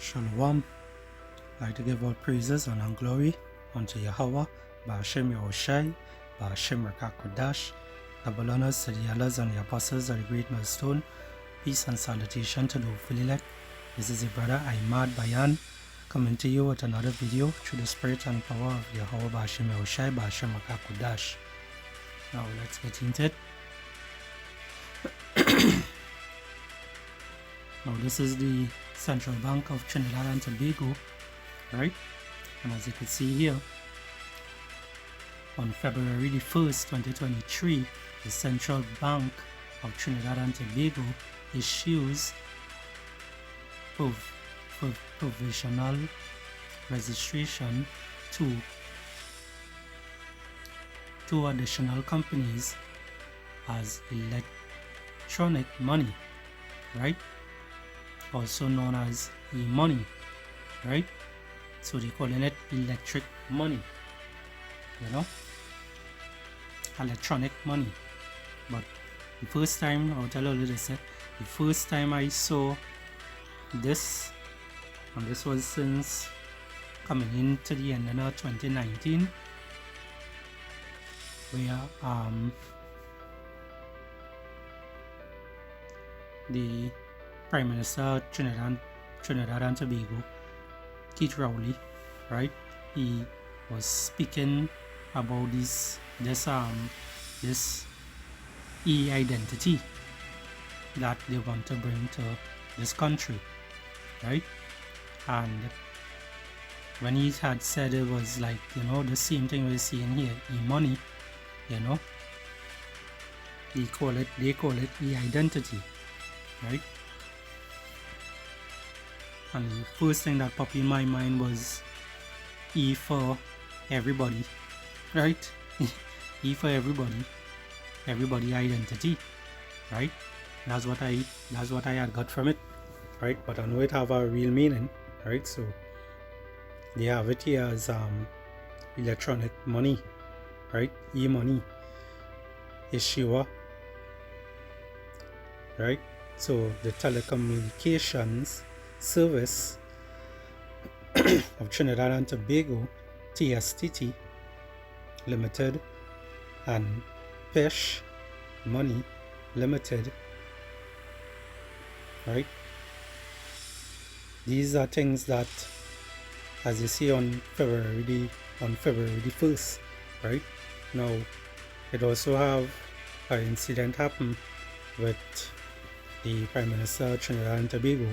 Shalom. I like to give all praises and all glory unto Yahweh, Ba'ashem Yahushai, Ba'ashem Rakakodash. Double honors to the elders and the apostles of the great millstone. Peace and salutation to the fully elect. This is your brother Ahmad Bayan coming to you with another video through the spirit and power of Yahweh, Ba'ashem Yahushai, Ba'ashem Rakakodash. Now let's get into it. Now this is the Central Bank of Trinidad and Tobago, right? And as you can see here, on February the 1st, 2023, the Central Bank of Trinidad and Tobago issues provisional registration to two additional companies as electronic money, right? Also known as e-money, right? So they're calling it electric money, electronic money. But the first time, I'll tell you this, the first time I saw this, and this was since coming into the end of 2019, where the Prime Minister of Trinidad and Tobago, Keith Rowley, right? He was speaking about this e-identity that they want to bring to this country, right? And when he had said it was like, the same thing we're seeing here, e-money, they call it e-identity, right? And the first thing that popped in my mind was E for everybody, right? E for everybody identity, right? That's what I had got from it, right? But I know it have a real meaning, right? So they have it here as electronic money, right? E-money issuer, right? So the telecommunications service of Trinidad and Tobago, TSTT Limited, and Pesh Money Limited, right? These are things that, as you see on February the 1st, right? Now it also have an incident happen with the Prime Minister of Trinidad and Tobago,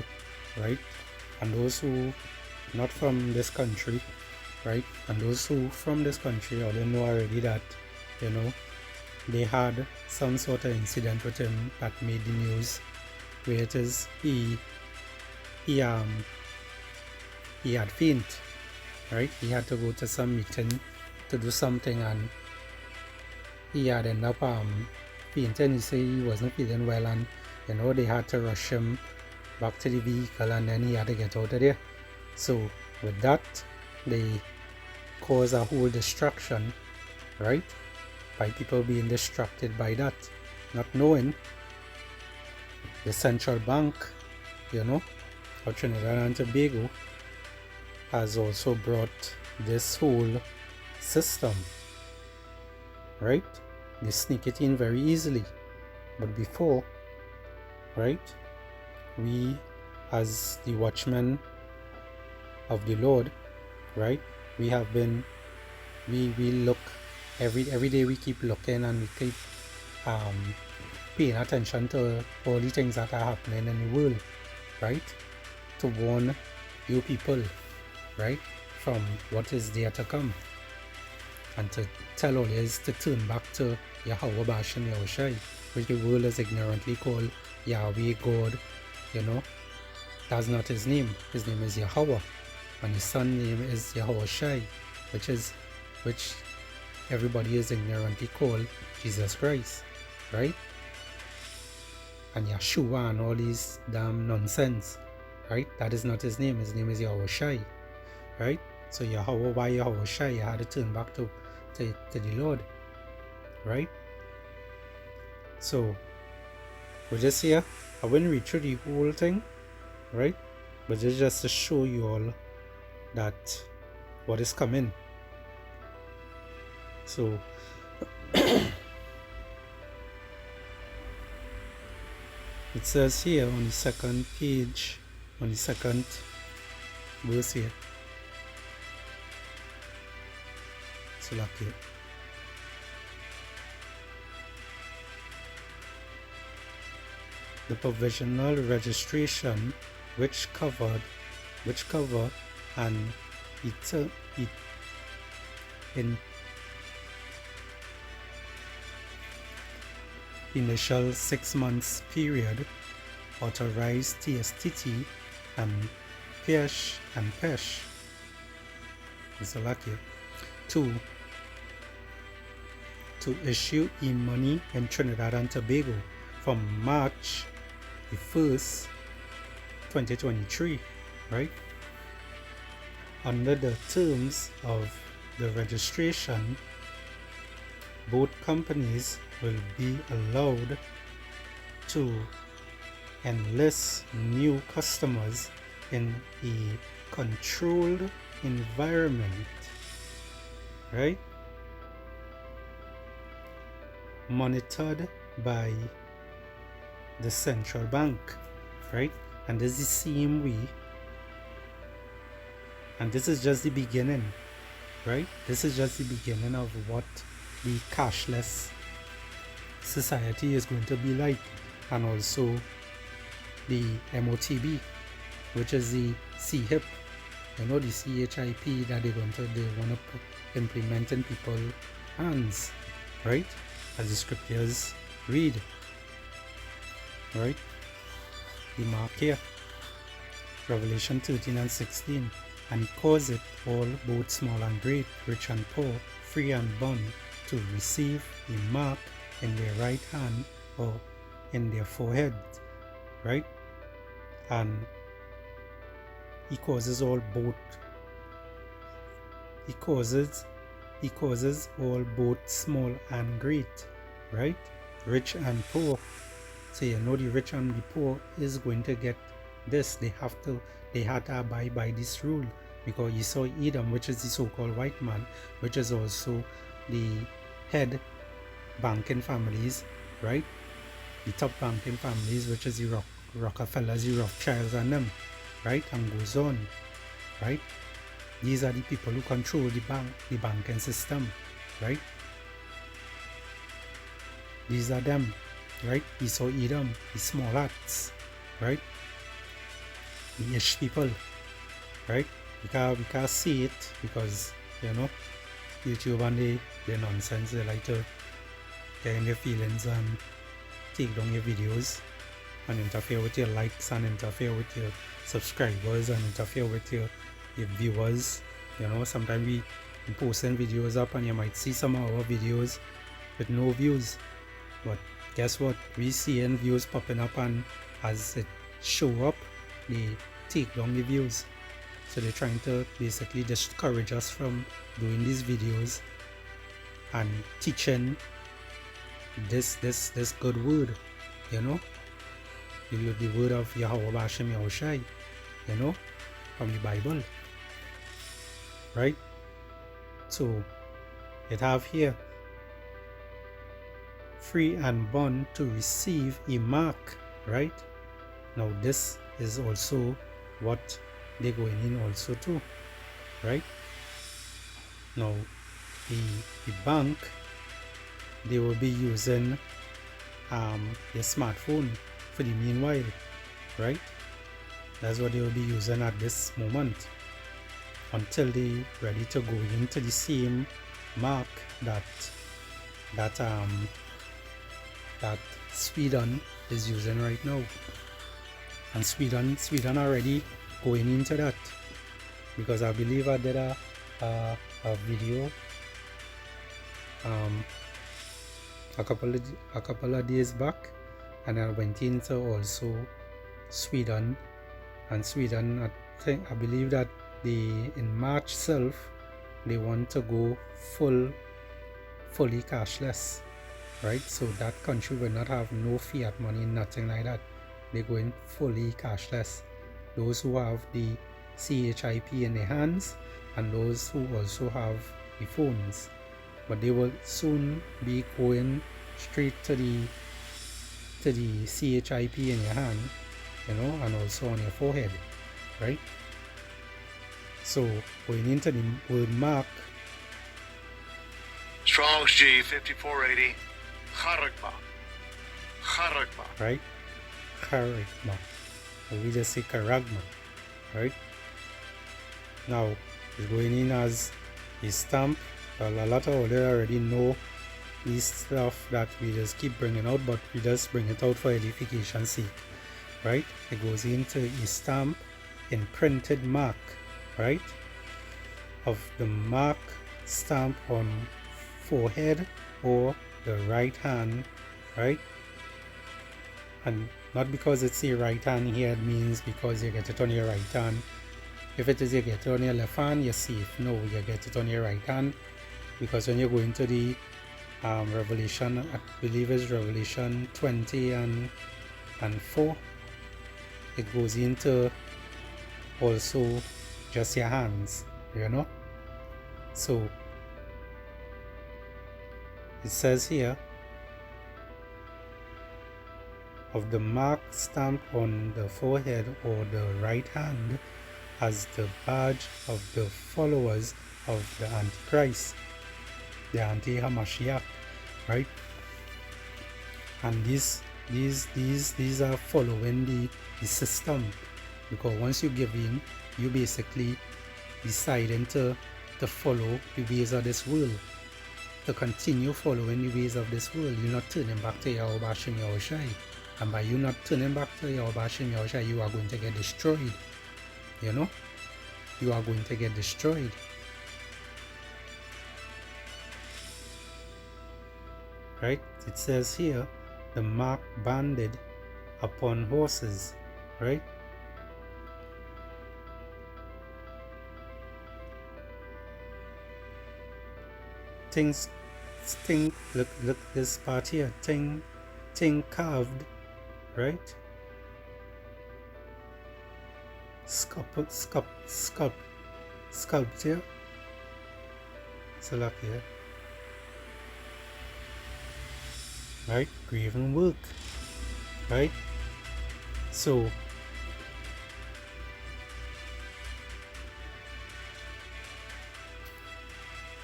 right? And those who not from this country, right? And those who from this country already know already that, they had some sort of incident with him that made the news, where it is he had faint, right? He had to go to some meeting to do something, and he had ended up fainting. He said he wasn't feeling well, and they had to rush him back to the vehicle, and then he had to get out of there. So with that, they cause a whole distraction, right? By people being distracted by that, not knowing the Central Bank, of Trinidad and Tobago has also brought this whole system, right? They sneak it in very easily. But before, right, we as the watchmen of the Lord, right, we look every day, we keep looking, and we keep paying attention to all the things that are happening in the world, right, to warn you people, right, from what is there to come, and to tell all is to turn back to Yahweh Ba'ashem Yahushai, which the world is ignorantly called Yahweh God. That's not his name. His name is Yahweh, and his son name is Yahushai, which everybody is ignorantly called Jesus Christ, right? And Yeshua and all these damn nonsense, right? That is not his name. His name is Yahushai, right? So Yahweh, why Yahushai? You had to turn back to the Lord, right? So with this here, I wouldn't read through the whole thing, right? but it's just to show you all that what is coming. So it says here on the second page, on the second verse here, so like it. The provisional registration which cover an initial 6 months period authorized TSTT and PESH Mr. Lucky to issue e-money in Trinidad and Tobago from March the 1st 2023, right? Under the terms of the registration, both companies will be allowed to enlist new customers in a controlled environment, right? Monitored by the central bank, right? And this is the same way, and this is just the beginning, right? This is just the beginning of what the cashless society is going to be like, and also the MOTB, which is the CHIP, you know, the CHIP that they want to implement in people's hands, right? As the scriptures read, right? The mark here, Revelation 13 and 16, and he calls it all, both small and great, rich and poor, free and bond, to receive a mark in their right hand or in their forehead, right? And he causes all both. He causes all both small and great, right? Rich and poor. So you know the rich and the poor is going to get this. They had to abide by this rule, because you saw Edom, which is the so-called white man, which is also the head banking families, right? The top banking families, which is the Rockefellers, the Rothschilds and them, right? And goes on, right? These are the people who control the banking system, right? These are them, right? We saw Edom, the small hats, right? The Ish people, right? We can't see it because, you know, YouTube and the nonsense, they like to get in their feelings and take down your videos and interfere with your likes and interfere with your subscribers and interfere with your viewers. You know, sometimes we posting videos up and you might see some of our videos with no views, but guess what, we seeing views popping up, and as it show up they take down the views. So they're trying to basically discourage us from doing these videos and teaching this good word, you know, the word of Yahweh Bashem Yahushai, you know, from the Bible, right? So it have here, free and bond to receive a mark, right? Now this is also what they're going in also too, right? Now the bank, they will be using their smartphone for the meanwhile, right? That's what they will be using at this moment until they ready to go into the same mark that Sweden is using right now. And Sweden already going into that, because I believe I did a video a couple of days back, and I went into also Sweden, and Sweden, I believe that in March itself they want to go fully cashless, right? So that country will not have no fiat money, nothing like that. They're going fully cashless, those who have the CHIP in their hands and those who also have the phones. But they will soon be going straight to the CHIP in your hand, and also on your forehead, right? So going into the word mark, Strong's G 5480, Charagma. Right? Charagma. Or we just say charagma, right? Now it's going in as a stamp. Well, a lot of others already know this stuff that we just keep bringing out, but we just bring it out for edification's sake, right? It goes into a stamp in printed mark, right? Of the mark stamp on forehead or the right hand, right? And not because it's a right hand here, it means because you get it on your right hand. If it is you get it on your left hand, you're safe. No, you get it on your right hand, because when you go into the Revelation, I believe it's Revelation 20 and 4, it goes into also just your hands, so it says here, of the mark stamped on the forehead or the right hand as the badge of the followers of the Antichrist, the anti-Hamashiach, right? And these are following the system, because once you give in, you basically deciding to follow the ways of this world, to continue following the ways of this world. You're not turning back to Yahweh Hashem Yahushai, and by you not turning back to Yahweh Hashem Yahushai, you are going to get destroyed. You are going to get destroyed. Right? It says here, the mark banded upon horses, right? Look this part here, thing carved, right? Sculpture. Select here. Right? Graven work. Right? So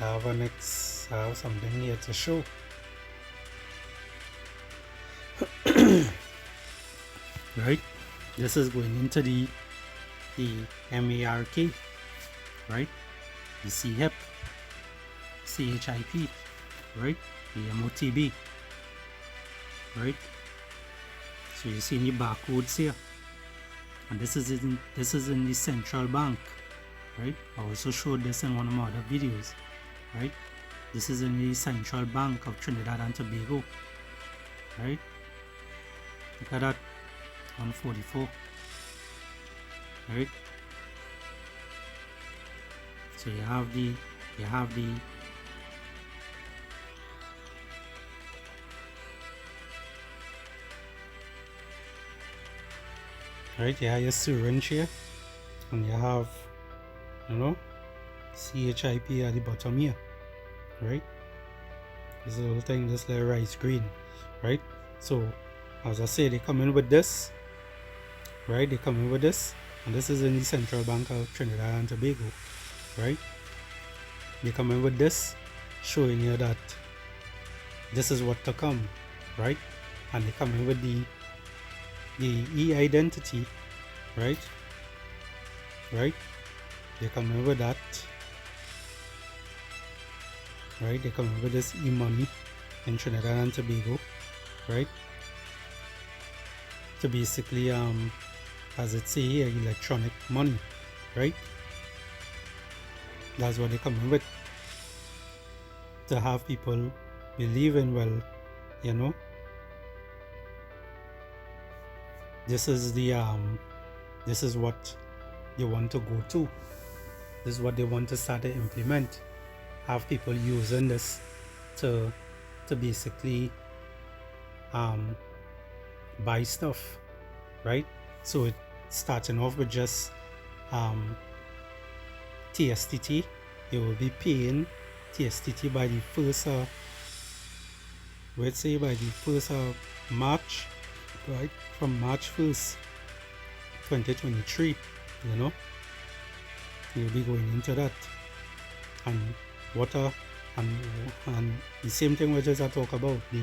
I have something here to show. Right? This is going into the MARK, right? The CHIP, right? The MOTB, right? So you see the barcodes here, and this is in the central bank, right? I also showed this in one of my other videos, right? This is in the Central Bank of Trinidad and Tobago, right? Look at that, 144, right? So you have the right, you have your syringe here, and you have CHIP at the bottom here, right? This little thing, this little rice green, right? So as I say, they come in with this, right? They come in with this, and this is in the Central Bank of Trinidad and Tobago, right? They come in with this, showing you that this is what to come, right? And they come in with the e-identity, right? Right? They come in with that, right? They come in with this e-money in Trinidad and Tobago, right? To basically, as it say here, electronic money, right? That's what they come in with, to have people believing, well, this is this is what they want to go to. This is what they want to start to implement. Have people using this to basically buy stuff, right? So starting off with just TSTT. They will be paying TSTT by the first let's say by the first March, right? From March 1st 2023, you know, you'll be going into that. And water and the same thing we just talk about, the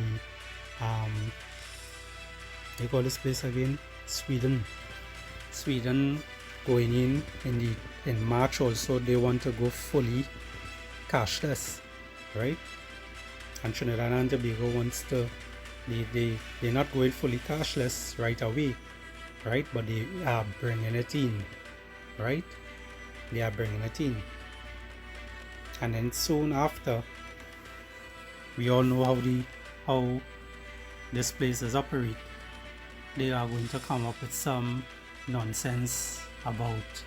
they call this place again, Sweden going in March also. They want to go fully cashless, right? And Trinidad and Tobago wants to, they're not going fully cashless right away, right? But they are bringing it in, right? They are bringing it in. And then soon after, we all know how this places operate. They are going to come up with some nonsense about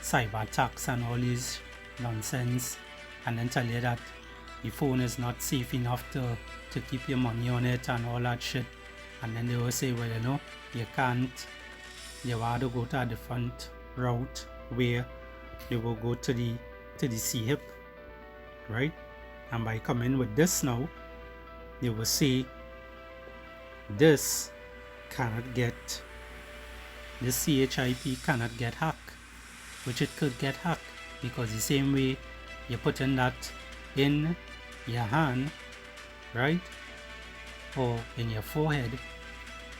cyber attacks and all these nonsense, and then tell you that the phone is not safe enough to keep your money on it and all that shit. And then they will say, well, you know, you can't, you have to go to a different route where they will go to the CHIP, right? And by coming with this now, they will say this cannot get, this CHIP cannot get hacked, which it could get hacked, because the same way you put in that in your hand, right, or in your forehead,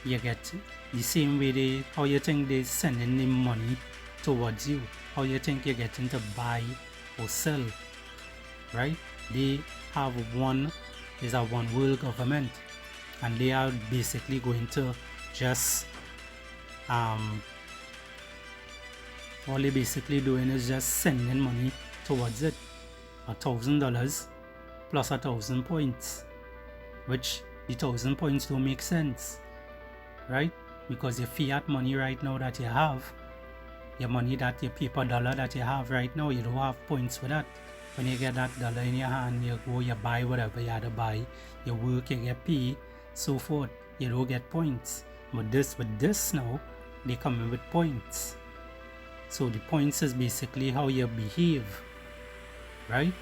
you get the same way how you think they sending the money towards you, how you think you're getting to buy or sell, right? They have one world government, and they are basically going to just all they're basically doing is just sending money towards it, $1,000 plus 1,000 points, which the 1,000 points don't make sense, right? Because your fiat money right now that you have, your money that your paper dollar that you have right now, you don't have points for that. When you get that dollar in your hand, you go, you buy whatever you had to buy, you work, you get paid, so forth, you don't get points. But with this now, they come in with points. So the points is basically how you behave, right?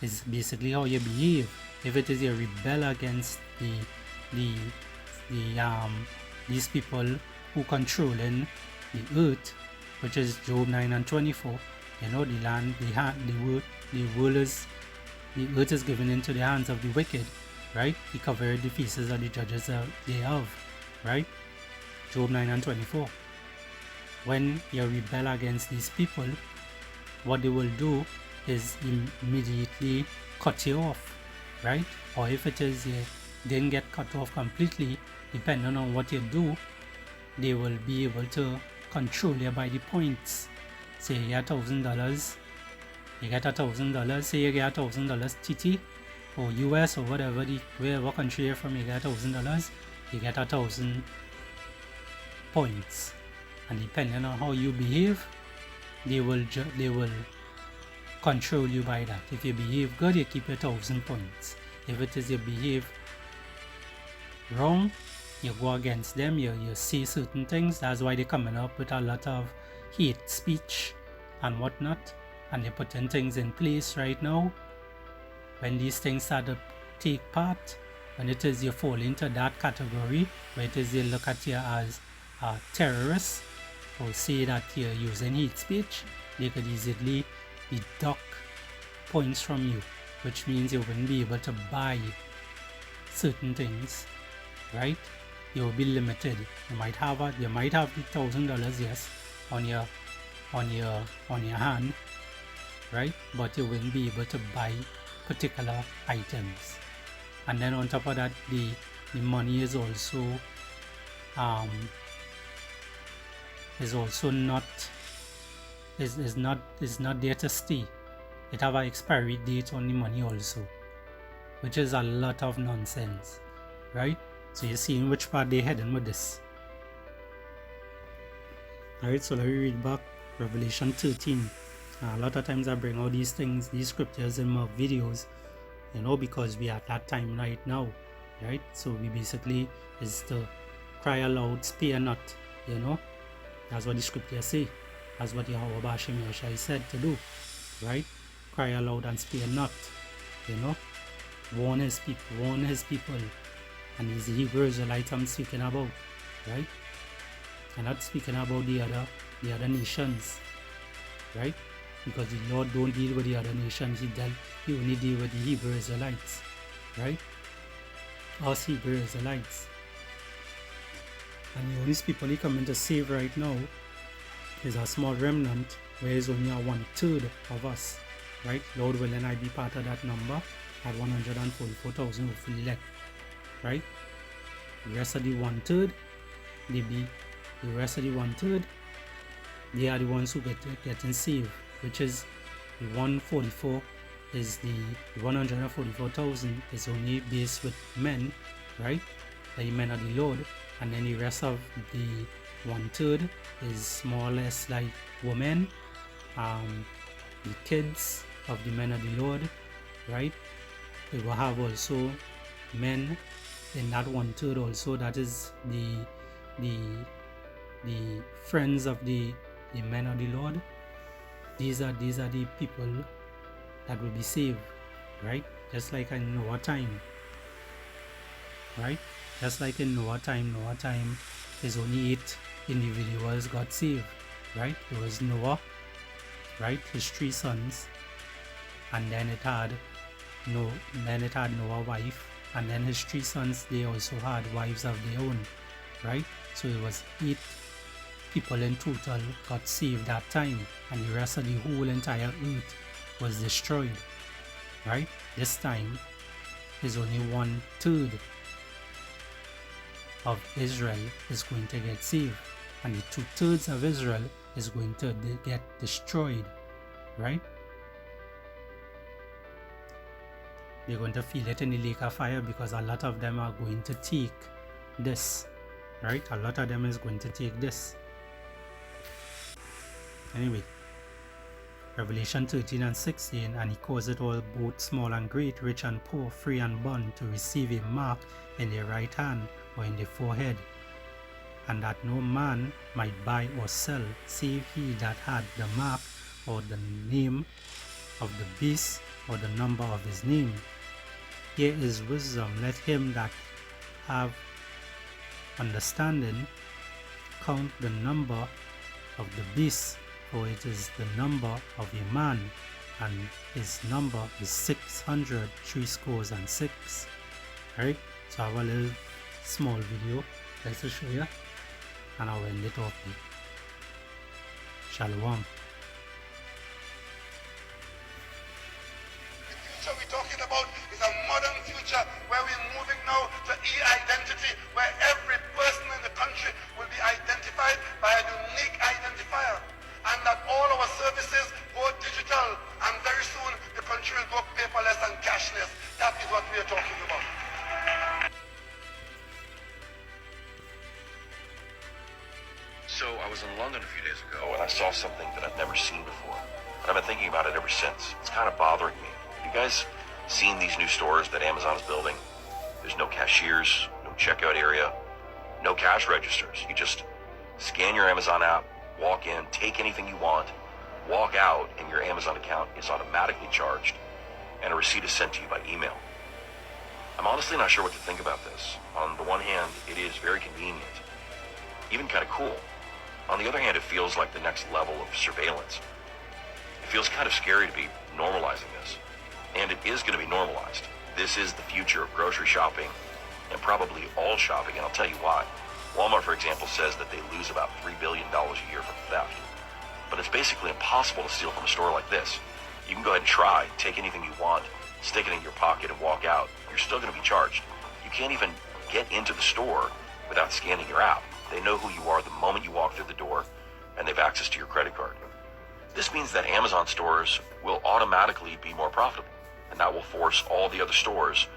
It's basically how you behave. If it is you rebel against these people who controlling the earth, which is Job 9 and 24, you know, the land, the earth is given into the hands of the wicked, right? He covered the faces of the judges thereof, right? Job 9 and 24. When you rebel against these people, what they will do is immediately cut you off, right? Or if it is you didn't get cut off completely, depending on what you do, they will be able to control you by the points. Say you get $1,000, you get $1,000, say you get $1,000 TT or US or wherever country you're from, you get $1,000, you get 1,000 points. And depending on how you behave, they will control you by that. If you behave good, you keep your 1,000 points. If it is you behave wrong, you go against them, you say certain things. That's why they're coming up with a lot of hate speech and whatnot, and they're putting things in place right now. When these things start to take part, when it is you fall into that category, where it is you look at you as a terrorist, or say that you're using hate speech, they could easily deduct points from you, which means you wouldn't be able to buy certain things, right? You will be limited. You might have the $1,000, yes, on your hand, right? But you wouldn't be able to buy particular items. And then on top of that, the money is also not there to stay. It have an expiry date on the money also, which is a lot of nonsense, right? So you're seeing which part they're heading with this. Alright, so let me read back Revelation 13. A lot of times I bring out these things, these scriptures in my videos, you know, because we are at that time right now, right? So we basically is to cry aloud, spare not, you know. That's what the scripture say. That's what Yahweh Bashim Yoshai said to do, right? Cry aloud and spare not, you know. Warn his people. And it's the Hebrew Israelites I'm speaking about, right? I'm not speaking about the other nations, right? Because the Lord don't deal with the other nations, he only deal with the Hebrew Israelites, right? Us Hebrew Israelites. And the only people he coming to save right now is a small remnant, where it's only a 1/3 of us, right? Lord willing, I be part of that number at 144,000 hopefully left, right? The rest of the 1/3, they are the ones who getting saved, which is the 144 is the 144,000 is only based with men, right? The men of the Lord, and then the rest of the 1/3 is more or less like women, the kids of the men of the Lord, right? We will have also men in that 1/3 also, that is the friends of the men of the Lord. These are the people that will be saved, right? Just like in Noah time, right? Just like in Noah time is only 8 individuals got saved, right? It was Noah, right? His 3 sons, and then it had Noah's wife, and then his 3 sons, they also had wives of their own, right? So it was 8 people in total got saved that time, and the rest of the whole entire earth was destroyed, right? This time is only 1/3 of Israel is going to get saved, and the 2/3 of Israel is going to get destroyed, right? They're going to feel it in the lake of fire, because a lot of them are going to take this, right? A lot of them is going to take this. Anyway, Revelation 13 and 16, and he caused all, both small and great, rich and poor, free and bond, to receive a mark in their right hand or in their forehead, and that no man might buy or sell, save he that had the mark, or the name of the beast, or the number of his name. Here is wisdom. Let him that have understanding count the number of the beast, for it is the number of a man, and his number is 666. Right? So I have a little small video just to show you, and I'll end it off there. Shalom. The future we're talking about is a modern future where we're moving now to e-identity, where every person in the country will be identified by a unique identifier, and that all our services go digital, and very soon the country will go paperless and cashless. That is what we are talking about. So I was in London a few days ago, and I saw something that I've never seen before. And I've been thinking about it ever since. It's kind of bothering me. You guys seen these new stores that Amazon is building? There's no cashiers, no checkout area, no cash registers. You just scan your Amazon app, walk in, take anything you want, walk out, and your Amazon account is automatically charged, and a receipt is sent to you by email. I'm honestly not sure what to think about this. On the one hand, it is very convenient, even kind of cool. On the other hand, it feels like the next level of surveillance. It feels kind of scary to be normalizing this. And it is going to be normalized. This is the future of grocery shopping, and probably all shopping, and I'll tell you why. Walmart, for example, says that they lose about $3 billion a year from theft. But it's basically impossible to steal from a store like this. You can go ahead and try, take anything you want, stick it in your pocket and walk out. You're still going to be charged. You can't even get into the store without scanning your app. They know who you are the moment you walk through the door, and they've access to your credit card. This means that Amazon stores will automatically be more profitable, and that will force all the other stores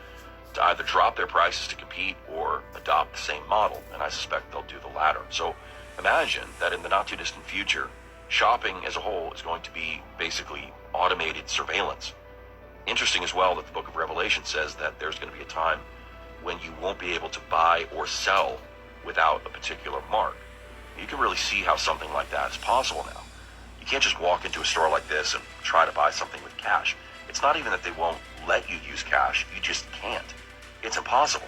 to either drop their prices to compete or adopt the same model, and I suspect they'll do the latter. So imagine that in the not too distant future, shopping as a whole is going to be basically automated surveillance. Interesting as well that the book of Revelation says that there's going to be a time when you won't be able to buy or sell without a particular mark. You can really see how something like that is possible now. You can't just walk into a store like this and try to buy something with cash. It's not even that they won't let you use cash, you just can't. It's impossible.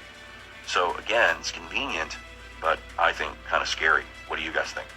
So again, it's convenient, but I think kind of scary. What do you guys think?